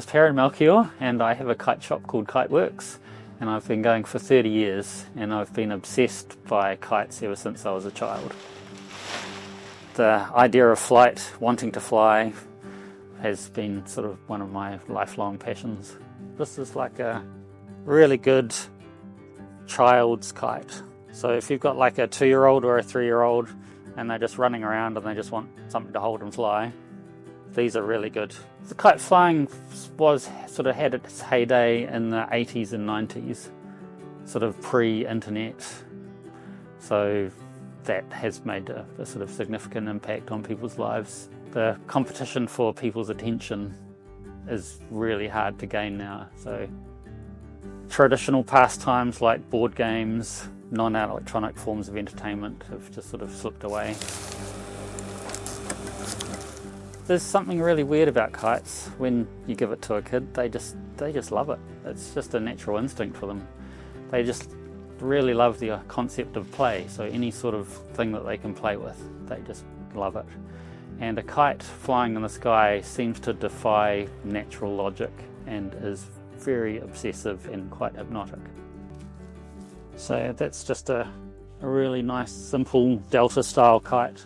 is Melchior, and I have a kite shop called Kite Works, and I've been going for 30 years, and I've been obsessed by kites ever since I was a child. The idea of flight, wanting to fly, has been sort of one of my lifelong passions. This is like a really good child's kite. So if you've got like a 2-year-old or a 3-year-old and they're just running around and they just want something to hold and fly, these are really good. The kite flying had its heyday in the 80s and 90s, sort of pre-internet. So that has made a sort of significant impact on people's lives. The competition for people's attention is really hard to gain now. So traditional pastimes like board games, non-electronic forms of entertainment have just sort of slipped away. There's something really weird about kites. When you give it to a kid, they just love it. It's just a natural instinct for them. They just really love the concept of play, so any sort of thing that they can play with, they just love it. And a kite flying in the sky seems to defy natural logic and is very obsessive and quite hypnotic. So that's just a really nice, simple Delta style kite.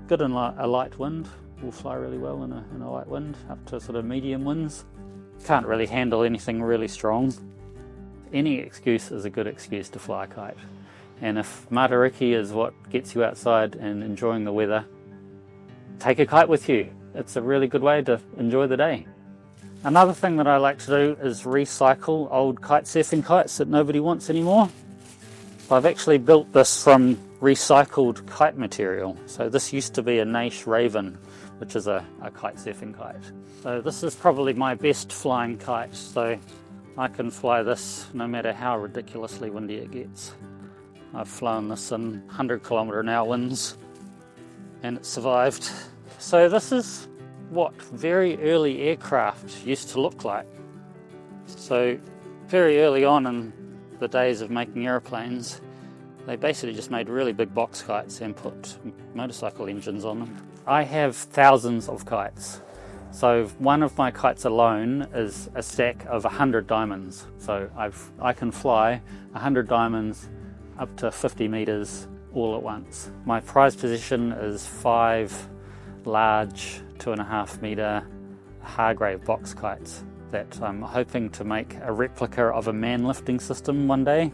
Good in a light wind, will fly really well in a light wind, up to sort of medium winds. Can't really handle anything really strong. Any excuse is a good excuse to fly a kite. And if matariki is what gets you outside and enjoying the weather, take a kite with you. It's a really good way to enjoy the day. Another thing that I like to do is recycle old kite surfing kites that nobody wants anymore. I've actually built this from recycled kite material. So this used to be a Naish Raven, which is a kite surfing kite. So this is probably my best flying kite. So I can fly this no matter how ridiculously windy it gets. I've flown this in 100km/h winds and it survived. So this is what very early aircraft used to look like. So very early on in the days of making aeroplanes, they basically just made really big box kites and put motorcycle engines on them. I have thousands of kites. So one of my kites alone is a stack of 100 diamonds. So I can fly 100 diamonds up to 50 meters all at once. My prized possession is 5 large 2.5 meter Hargrave box kites that I'm hoping to make a replica of a man lifting system one day.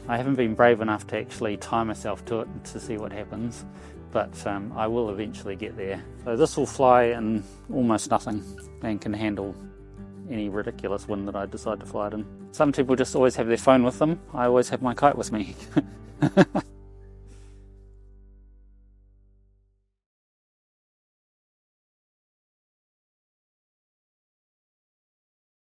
I haven't been brave enough to actually tie myself to it to see what happens, but I will eventually get there. So this will fly in almost nothing and can handle any ridiculous wind that I decide to fly it in. Some people just always have their phone with them. I always have my kite with me.